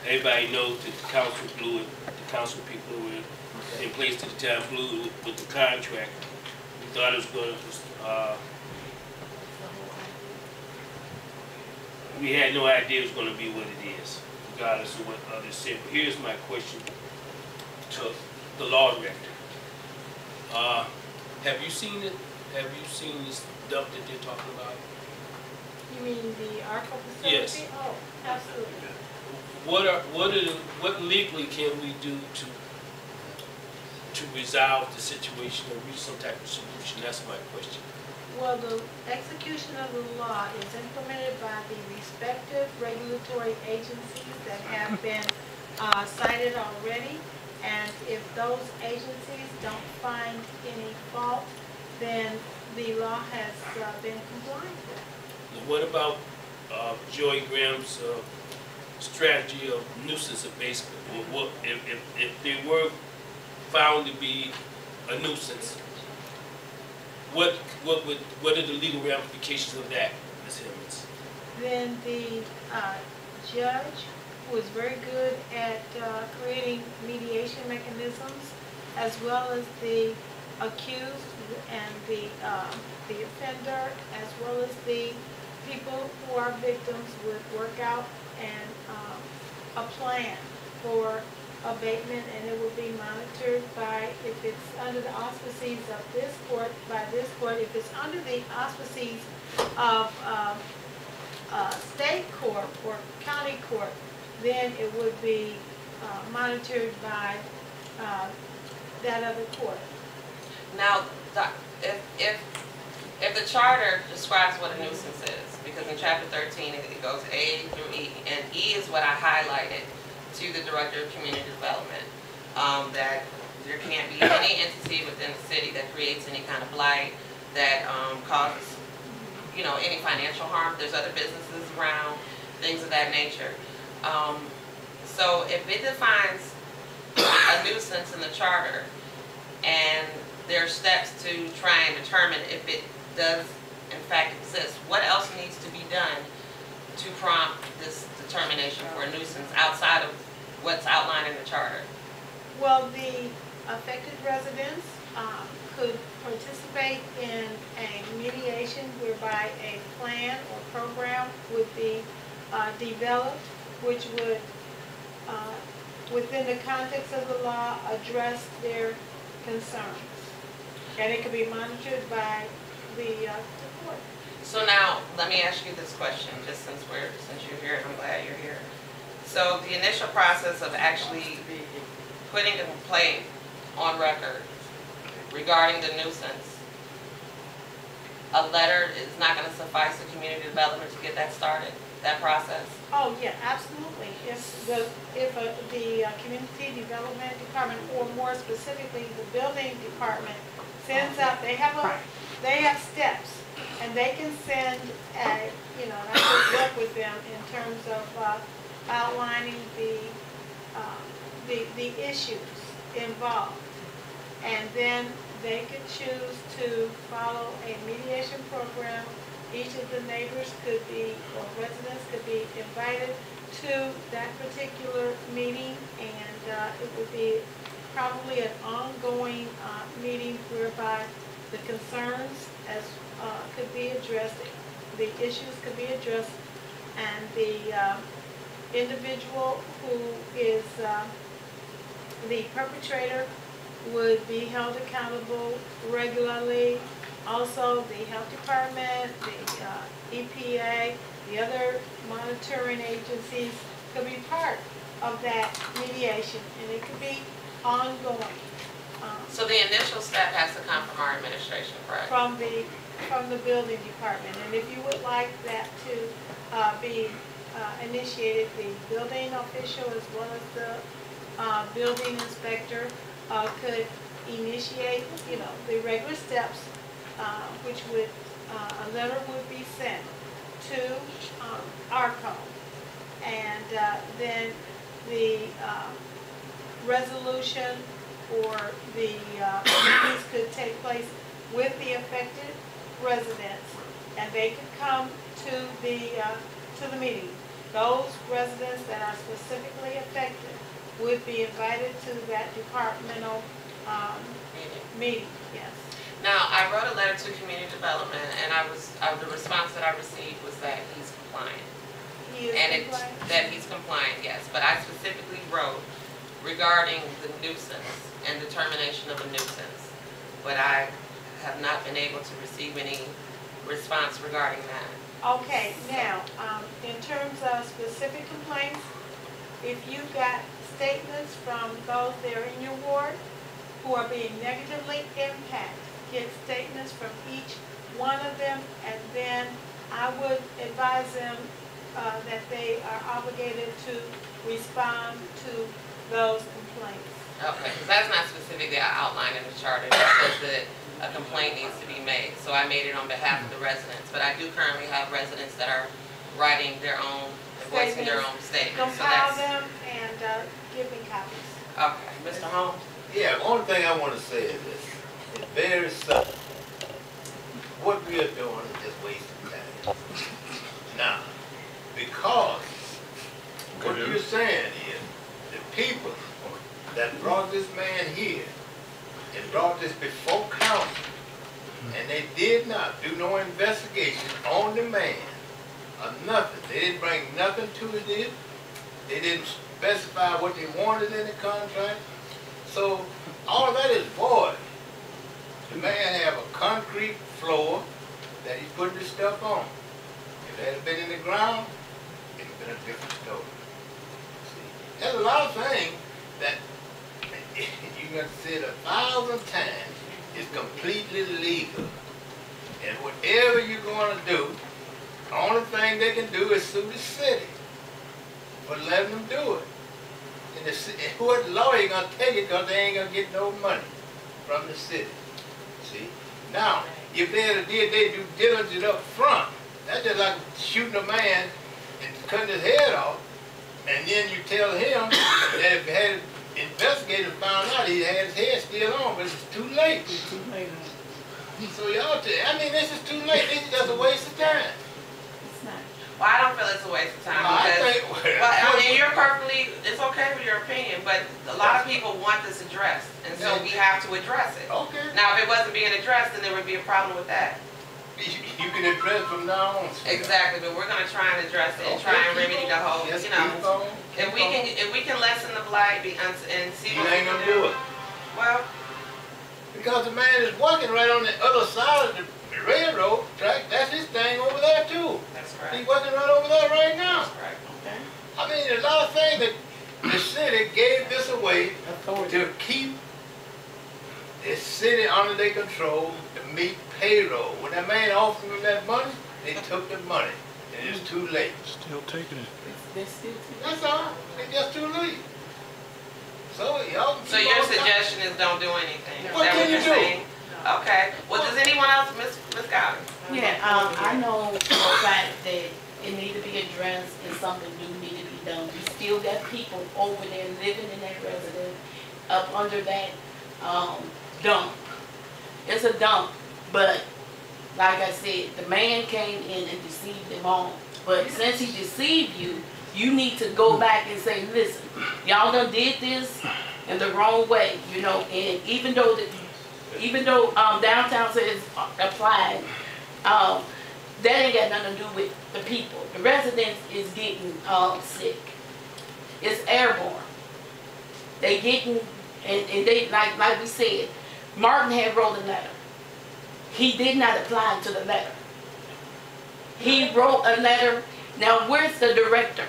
everybody knows that the council blew it. The council people were in place at the time blew it with the contract. We thought it was going to. We had no idea it was going to be what it is, regardless of what others said. But here's my question to the law director. Have you seen it? Have you seen this dump that they're talking about? You mean the ARCO facility? Yes. Oh, absolutely. What legally can we do to resolve the situation or reach some type of solution? That's my question. Well, the execution of the law is implemented by the respective regulatory agencies that have been cited already. And if those agencies don't find any fault, then the law has been complied with. Now, what about Joey Graham's strategy of nuisance abatement? What if they were found to be a nuisance? What are the legal ramifications of that, Ms. Hemmings? Then the judge, who is very good at creating mediation mechanisms, as well as the accused and the offender, as well as the people who are victims, would work out and a plan for abatement, and it will be monitored by, if it's under the auspices of this court, by this court. If it's under the auspices of state court or county court, then it would be monitored by that other court. Now, if the charter describes what a nuisance is, because in chapter 13 it goes A through E, and E is what I highlighted to the Director of Community Development, that there can't be any entity within the city that creates any kind of blight, that causes, any financial harm. There's other businesses around, things of that nature. So if it defines a nuisance in the charter, and there are steps to try and determine if it does in fact exist, what else needs to be done to prompt this determination for a nuisance outside of what's outlined in the charter? Well, the affected residents could participate in a mediation whereby a plan or program would be developed, which would, within the context of the law, address their concerns. And it could be monitored by the court. So now, let me ask you this question, just since you're here, and I'm glad you're here. So the initial process of actually putting a complaint on record regarding the nuisance, a letter is not going to suffice to community development to get that started, that process? Oh yeah, absolutely. If the community development department, or more specifically the building department, sends out, they have steps, and they can send a, and I would work with them in terms of outlining the issues involved, and then they could choose to follow a mediation program. Each of the neighbors could be, or residents could be invited to that particular meeting, and it would be probably an ongoing meeting whereby the concerns could be addressed, the issues could be addressed, and the individual who is the perpetrator would be held accountable regularly. Also, the health department, the EPA, the other monitoring agencies could be part of that mediation, and it could be ongoing. So the initial step has to come from our administration, correct? From the building department, and if you would like that to be initiated, the building official as well as the building inspector could initiate, the regular steps, which would a letter would be sent to ARCO, and then the resolution or the meetings could take place with the affected residents, and they could come to the meeting. those residents that are specifically affected would be invited to that departmental meeting, yes. Now, I wrote a letter to community development, and the response that I received was that he's compliant. He is compliant? That he's compliant, yes. But I specifically wrote regarding the nuisance and determination of a nuisance. But I have not been able to receive any response regarding that. Okay, now, in terms of specific complaints, if you got statements from those that are in your ward who are being negatively impacted, get statements from each one of them, and then I would advise them that they are obligated to respond to those complaints. Okay, because that's not specifically outlined in the charter. It says that a complaint needs to be made. So I made it on behalf of the residents. But I do currently have residents that are writing their own, voicing their own statements. Compile them and give me copies. Okay, Mr. Holmes? Yeah, the only thing I want to say is this. It's very simple. What we are doing is just wasting time. Now, because what you're saying is the people that brought this man here and brought this before council, and they did not do no investigation on the man or nothing. They didn't bring nothing to it. They didn't specify what they wanted in the contract. So all that is void. The man have a concrete floor that he's putting this stuff on. If it had been in the ground, it would have been a different story. See, there's a lot of things that you got to say it 1,000 times is completely legal. And whatever you're going to do, the only thing they can do is sue the city for letting them do it. And what lawyer gonna take it because they ain't gonna get no money from the city? See? Now, if they had did their due diligence up front, that's just like shooting a man and cutting his head off, and then you tell him that if he had investigated and found out he had his head still on, but it's too late. It's too late. So y'all, I mean, this is too late. This is just a waste of time. It's not. Well, I don't feel it's a waste of time because, I mean, you're perfectly, it's okay with your opinion, but a lot of people want this addressed, and so we have to address it. Okay. Now, if it wasn't being addressed, then there would be a problem with that. You can address from now on. Exactly, but we're gonna try and address it and try and remedy the whole, you know. If we can lessen the blight and see what we ain't can gonna do it. Well, because the man is working right on the other side of the railroad track. That's his thing over there too. that's right. He's working right over there right now. That's right. Okay. I mean, there's a lot of things that the city gave this away Authority. to keep the city under their control to meet payroll. When that man offered them that money, they took the money. And it's too late. Still taking it. They're still taking. That's all. It's just too late. So y'all. So your suggestion is don't do anything. Is What that can what you you're do? saying? Okay. Well, does anyone else, Miss Gowdy? Yeah, I know for a fact that it need to be addressed and something do need to be done. We still got people over there living in that residence up under that dump. It's a dump, but like I said, the man came in and deceived them all. But since he deceived you, you need to go back and say, listen, y'all done did this in the wrong way, you know, and even though downtown says applied, that ain't got nothing to do with the people. The residents is getting sick. It's airborne. They getting, and they, like we said, Martin had wrote a letter. He did not apply to the letter. He wrote a letter. Now, where's the director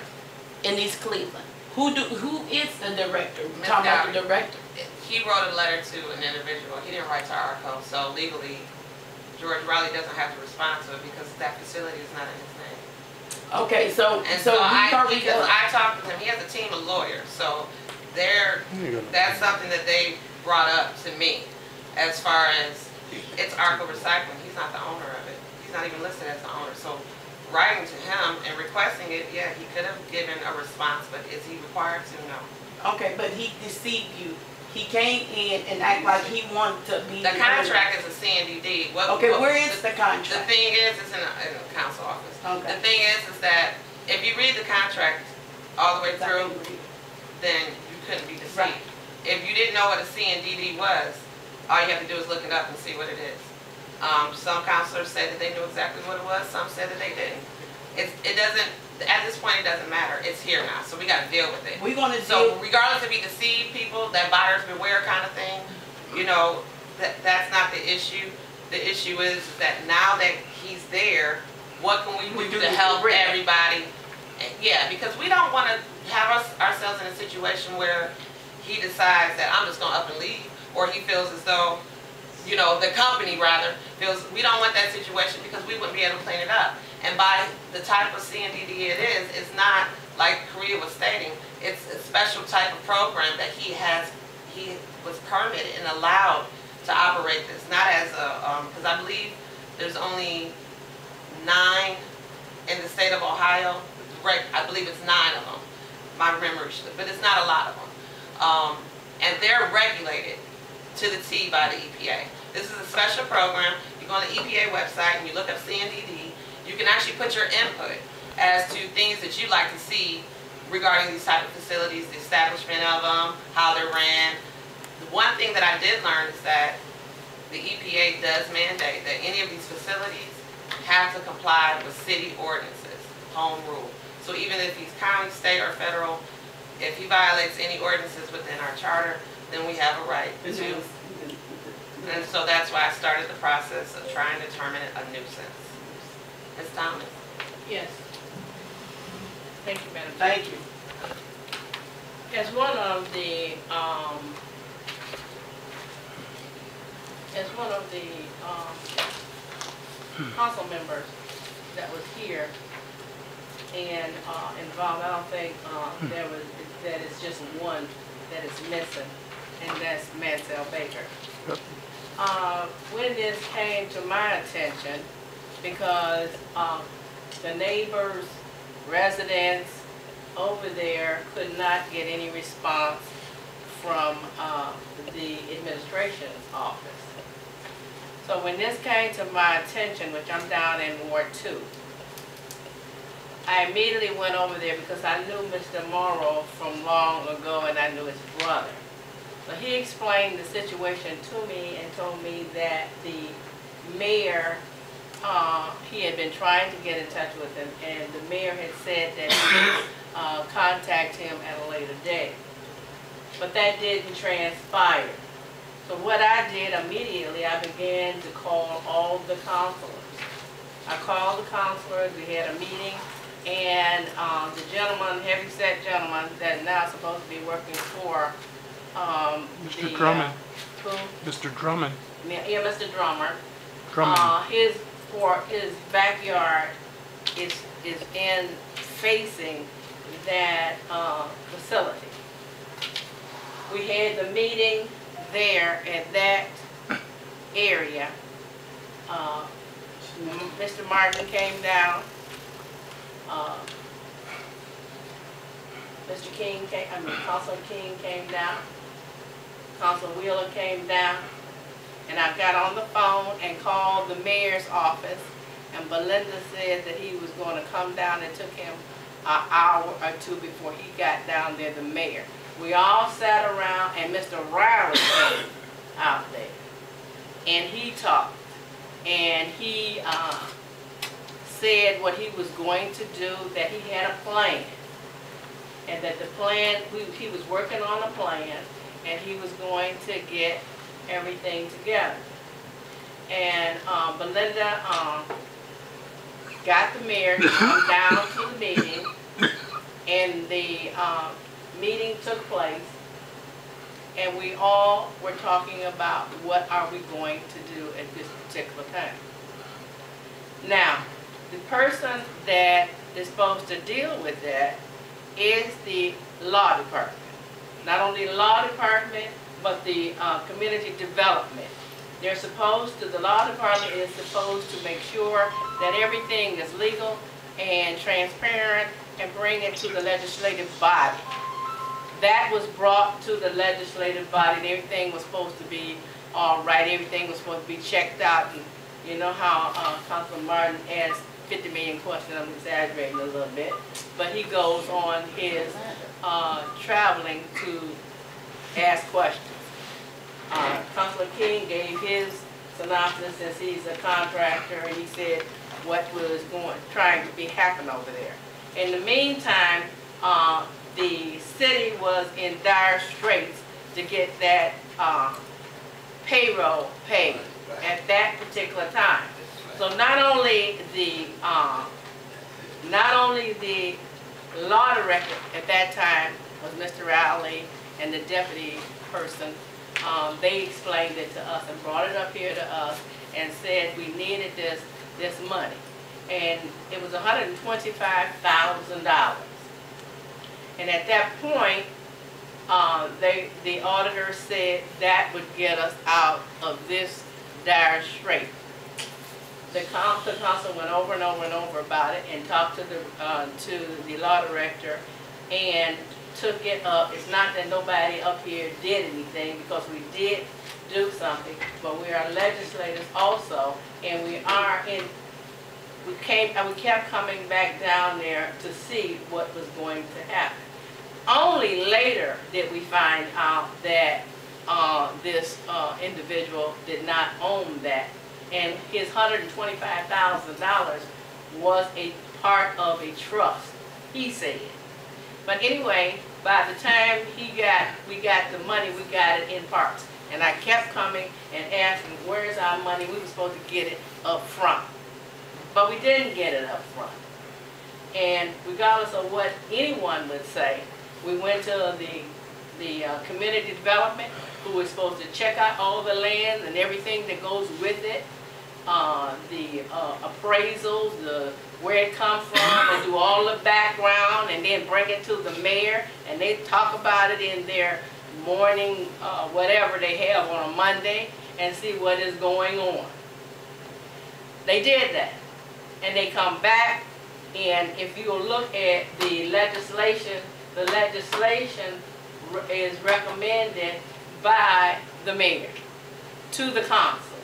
in East Cleveland? Who is the director? We're talking about the director. He wrote a letter to an individual. He didn't write to ARCO, so legally, George Riley doesn't have to respond to it because that facility is not in his name. Okay, so I talked with him. He has a team of lawyers, so that's something that they brought up to me. As far as it's ARCO Recycling, he's not the owner of it. He's not even listed as the owner. So writing to him and requesting it, yeah, he could have given a response, but is he required to? No. Okay, but he deceived you. He came in and acted like he wanted to be. The contract is a CNDD. Okay, where is the contract? The thing is, it's in the council office. Okay. The thing is that if you read the contract all the way through, then you couldn't be deceived. Right. If you didn't know what a CNDD was, all you have to do is look it up and see what it is. Some counselors said that they knew exactly what it was, some said that they didn't. It doesn't, at this point, it doesn't matter. It's here now, so we gotta deal with it. We're gonna So deal, regardless if we deceive people, that buyers beware kind of thing, you know, that's not the issue. The issue is that now that he's there, what can we do to help everybody? Yeah, because we don't want to have ourselves in a situation where he decides that I'm just going to up and leave, or he feels as though, you know, the company rather feels, we don't want that situation because we wouldn't be able to clean it up. And by the type of CNDD it is, it's not like Korea was stating, it's a special type of program that he was permitted and allowed to operate this, not as a, because I believe there's only 9 in the state of Ohio. Right, I believe it's 9 of them. My memory should, but it's not a lot of them. And they're regulated to the T by the EPA. This is a special program. You go on the EPA website and you look up CNDD. You can actually put your input as to things that you'd like to see regarding these type of facilities, the establishment of them, how they're ran. The one thing that I did learn is that the EPA does mandate that any of these facilities have to comply with city ordinances, home rule. So even if he's county, state, or federal, if he violates any ordinances within our charter, then we have a right to. And so that's why I started the process of trying to determine a nuisance. Ms. Thomas? Yes. Thank you, Madam Chair. thank you. As one of the council members that was here and involved, I don't think that it's just one that is missing, and that's Mansell Baker. When this came to my attention, because the neighbors, residents over there could not get any response from the administration's office. So when this came to my attention, which I'm down in Ward 2, I immediately went over there because I knew Mr. Morrow from long ago and I knew his brother. So he explained the situation to me and told me that the mayor, he had been trying to get in touch with him, and the mayor had said that he would contact him at a later date. But that didn't transpire. So what I did immediately, I began to call all the counselors. I called the counselors, we had a meeting, and the gentleman, heavyset gentleman, that now supposed to be working for Mr. Drummond. Who? Mr. Drummond. Yeah, Mr. Drummer. Drummond. His backyard is in facing that facility. We had the meeting there at that area. Mr. Martin came down. Mr. King came, Councilman King came down. Councilman Wheeler came down. And I got on the phone and called the mayor's office, and Belinda said that he was going to come down. It took him an hour or two before he got down there, the mayor. We all sat around, and Mr. Riley came out there, and he talked, and he said what he was going to do, that he had a plan, and that the plan, he was working on a plan, and he was going to get everything together. And Belinda got the mayor to come down to the meeting, and the meeting took place, and we all were talking about what are we going to do at this particular time. Now, the person that is supposed to deal with that is the law department. Not only the law department, but the community development. They're supposed to, the law department is supposed to make sure that everything is legal and transparent and bring it to the legislative body. That was brought to the legislative body, and everything was supposed to be all right, everything was supposed to be checked out, and you know how Councilman Martin asked 50 million questions, I'm exaggerating a little bit, but he goes on his traveling to ask questions. Councilor King gave his synopsis since he's a contractor, and he said what was trying to be happening over there. In the meantime, the city was in dire straits to get that payroll paid at that particular time. So not only the law director at that time was Mr. Rowley and the deputy person. They explained it to us and brought it up here to us and said we needed this money, and it was $125,000. And at that point, the auditor said that would get us out of this dire strait. The council went over and over and over about it and talked to the law director and took it up. It's not that nobody up here did anything, because we did do something, but we are legislators also, and we kept coming back down there to see what was going to happen. Only later did we find out that this individual did not own that, and his $125,000 was a part of a trust, he said. But anyway, by the time we got the money, we got it in parts. And I kept coming and asking, where's our money? We were supposed to get it up front. But we didn't get it up front. And regardless of what anyone would say, we went to the community development, who was supposed to check out all the land and everything that goes with it, the appraisals, where it comes from, and do all the background, and then bring it to the mayor, and they talk about it in their morning, whatever they have on a Monday, and see what is going on. They did that, and they come back, and if you look at the legislation is recommended by the mayor to the council.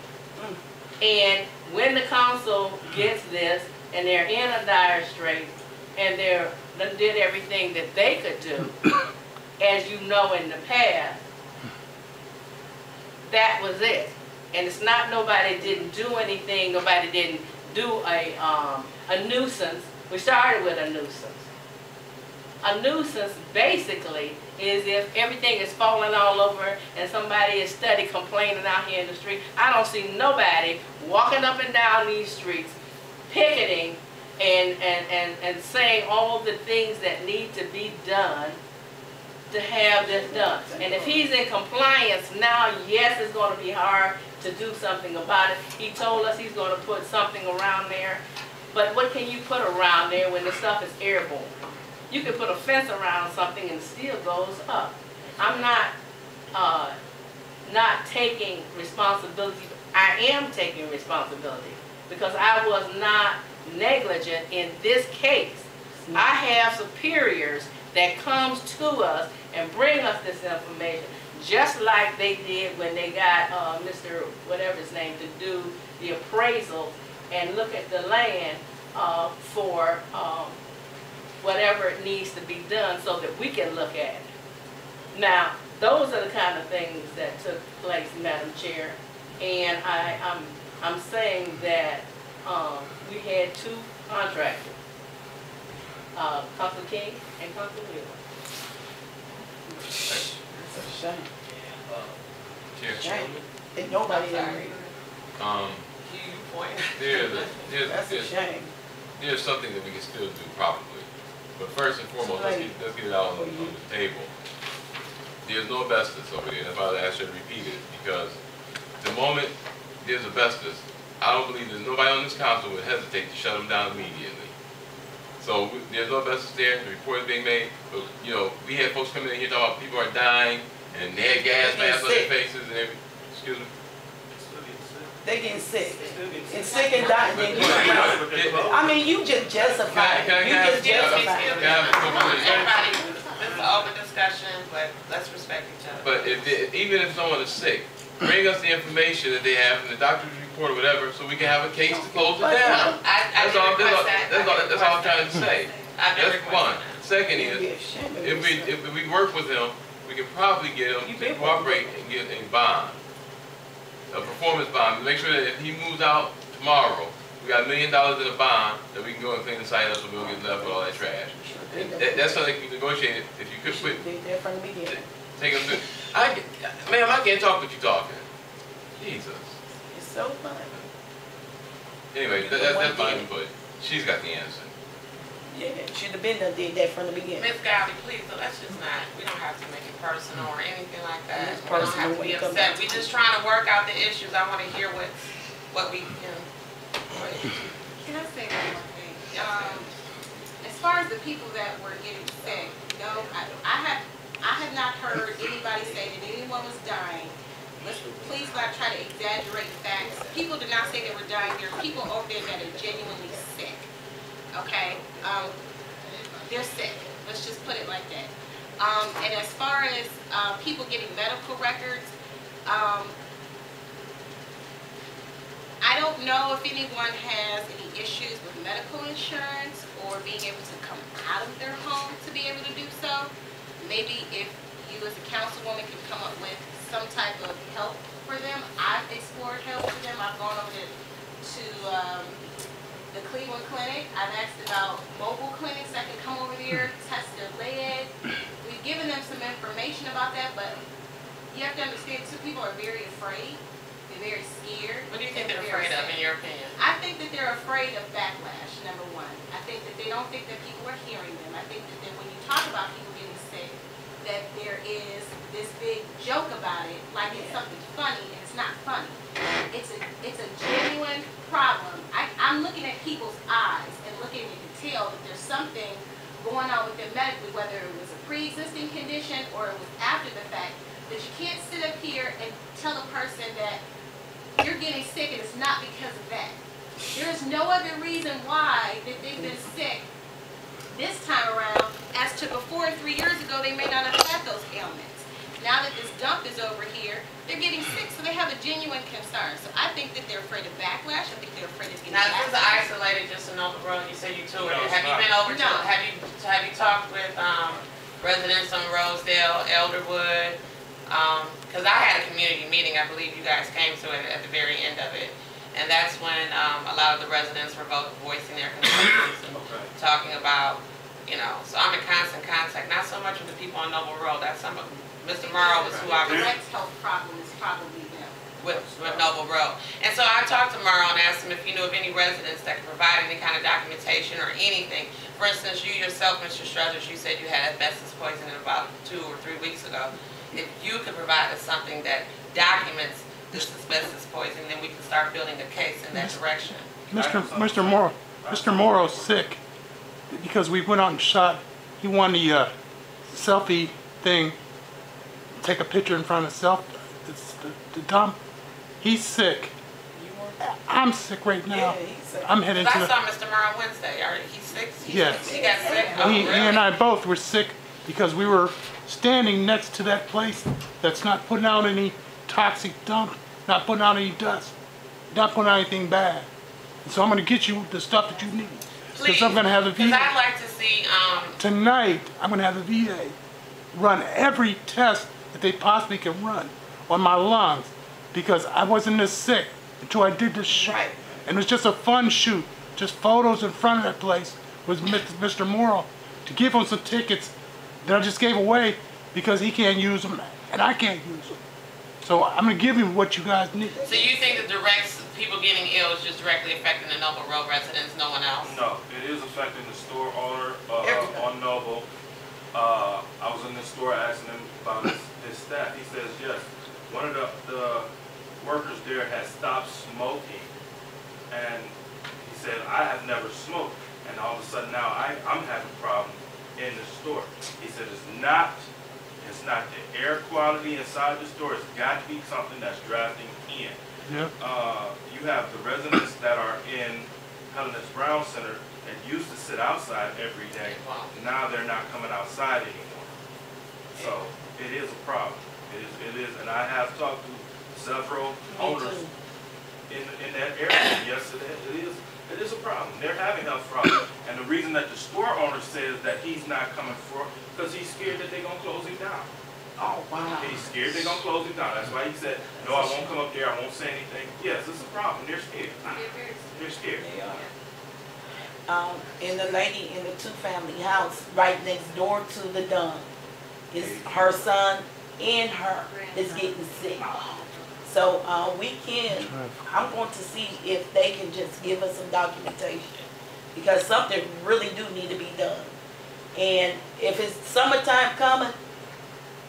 And when the council gets this, and they're in a dire strait, and they did everything that they could do, as you know in the past, that was it. And it's not nobody didn't do anything, nobody didn't do a nuisance. We started with a nuisance. A nuisance basically is if everything is falling all over and somebody is steady complaining out here in the street. I don't see nobody walking up and down these streets picketing and saying all the things that need to be done to have this done. And if he's in compliance now, yes, it's going to be hard to do something about it. He told us he's going to put something around there. But what can you put around there when the stuff is airborne? You can put a fence around something and it still goes up. I'm not taking responsibility. I am taking responsibility because I was not negligent in this case. I have superiors that comes to us and bring us this information, just like they did when they got Mr. whatever his name to do the appraisals and look at the land for whatever it needs to be done so that we can look at it. Now, those are the kind of things that took place, Madam Chair, and I'm saying that we had two contractors, Councilor King and Councilor Wheeler. It's a shame. Chair. And nobody agreed. That's a shame. There's something that we can still do properly. But first and foremost, let's get it out on the table. There's no asbestos over there. That's why I asked you to repeat it, because the moment there's asbestos, I don't believe there's nobody on this council would hesitate to shut them down immediately. So there's no asbestos there. The report is being made. But, you know, we had folks coming in here talking about people are dying and they had gas masks on their faces and everything. Excuse me. They getting sick. And sick and dying. I mean, you just justify it. You just justify it. Everybody, this is an open discussion, but let's respect each other. But even if someone is sick, bring us the information that they have from the doctor's report or whatever, so we can have a case to close it down. That's all I'm trying to say. That's one. Second is, if we work with him, we can probably get him to cooperate and get a bond, a performance bond. Make sure that if he moves out tomorrow, we got $1 million in a bond that we can go and clean the site up so we don't get left with all that trash. And that's something we negotiated. If you could quit, take him to. Ma'am, I can't talk with you talking. Jesus. It's so funny. Anyway, that's fine, but she's got the answer. Yeah, should have been done did that from the beginning. Ms. Gowdy, please, so let's just not, we don't have to make it personal or anything like that. It's We don't personal have to when be it comes upset. down We to just trying to work out the issues. I want to hear what we can. Can I say one more thing? Yes, ma'am. As far as the people that were getting sick, no, I have not heard anybody say that anyone was dying. Let's please not try to exaggerate facts. People did not say they were dying. There are people over there that are genuinely sick. Okay? They're sick. Let's just put it like that. And as far as people getting medical records, I don't know if anyone has any issues with medical insurance or being able to come out of their home to be able to do so. Maybe if you as a councilwoman can come up with some type of help for them. I've explored help for them. I've gone over to the Cleveland Clinic. I've asked about mobile clinics that can come over there, test their lead. We've given them some information about that, but you have to understand, too, people are very afraid. They're very scared. What do you think they're afraid of, in your opinion? I think that they're afraid of backlash, number one. I think that they don't think that people are hearing them. I think that when you talk about people getting sick, that there is this big joke about it, like it's something funny, and it's not funny. It's a genuine problem. I'm looking at people's eyes and looking and can tell that there's something going on with them medically, whether it was a pre-existing condition or it was after the fact, that you can't sit up here and tell a person that you're getting sick and it's not because of that. There's no other reason why that they've been sick this time around as to before 3 years ago they may not have had those ailments. Now that this dump is over here, they're getting sick, so they have a genuine concern. So I think that they're afraid of backlash. I think they're afraid of getting Now, this is backlash. isolated just in Noble Road. You said you toured it. No, it's Have you not. been over to, No. have you talked with residents on Rosedale, Elderwood? Because I had a community meeting, I believe you guys came to it at the very end of it. And that's when a lot of the residents were voicing their concerns and talking about, you know, so I'm in constant contact, not so much with the people on Noble Road, that's some of, Mr. Morrow was who I was Direct health problem is probably them. with Noble Road. And so I talked to Morrow and asked him if you knew of any residents that could provide any kind of documentation or anything. For instance, you yourself, Mr. Struthers, you said you had asbestos poisoning about 2 or 3 weeks ago. If you could provide us something that documents this asbestos poisoning, then we can start building a case in that direction. Mr. Morrow's sick because we went out and shot. He won the selfie thing. Take a picture in front of the dump. He's sick. I'm sick right now. I'm heading to I the... saw Mr. Morrow Wednesday. He's sick? Yes. He got sick? Oh, He really? and I both were sick because we were standing next to that place that's not putting out any toxic dump, not putting out any dust, not putting out anything bad. And so I'm going to get you the stuff that you need. Because I'm going to have the Because VA. I'd like to see, Tonight, I'm going to have the VA run every test that they possibly can run on my lungs because I wasn't this sick until I did this shoot. Right. And it was just a fun shoot, just photos in front of that place with Mr. Morrow to give him some tickets that I just gave away because he can't use them and I can't use them. So I'm going to give him what you guys need. so you think the direct people getting ill is just directly affecting the Noble Road residents, no one else? No, it is affecting the store owner on Noble. I was in the store asking him about his staff. He says, yes, one of the workers there has stopped smoking. And he said, I have never smoked. And all of a sudden now I'm having a problem in the store. He said, it's not the air quality inside the store. It's got to be something that's drafting in. Yeah. You have the residents that are in Helen S. Brown Center that used to sit outside every day. Now they're not coming outside anymore. So it is a problem. It is, and I have talked to several Me owners too. in that area. Yes, it is a problem. They're having health problems. And the reason that the store owner says that he's not coming for, because he's scared that they're gonna close him down. Oh, wow. He's scared they're gonna close him down. That's why he said, no, I won't come up there, I won't say anything. Yes, it's a problem. They're scared. They're scared. They are. And the lady in the two-family house right next door to the Dunn, is her son and her is getting sick. So, I'm going to see if they can just give us some documentation, because something really do need to be done. And if it's summertime coming,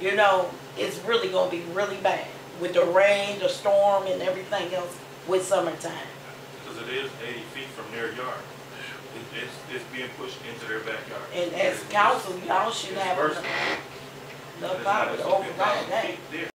you know, it's really gonna be really bad with the rain, the storm, and everything else with summertime. Because it is 80 feet from their yard. It's being pushed into their backyard. And as council, y'all should have enough power to override that. There.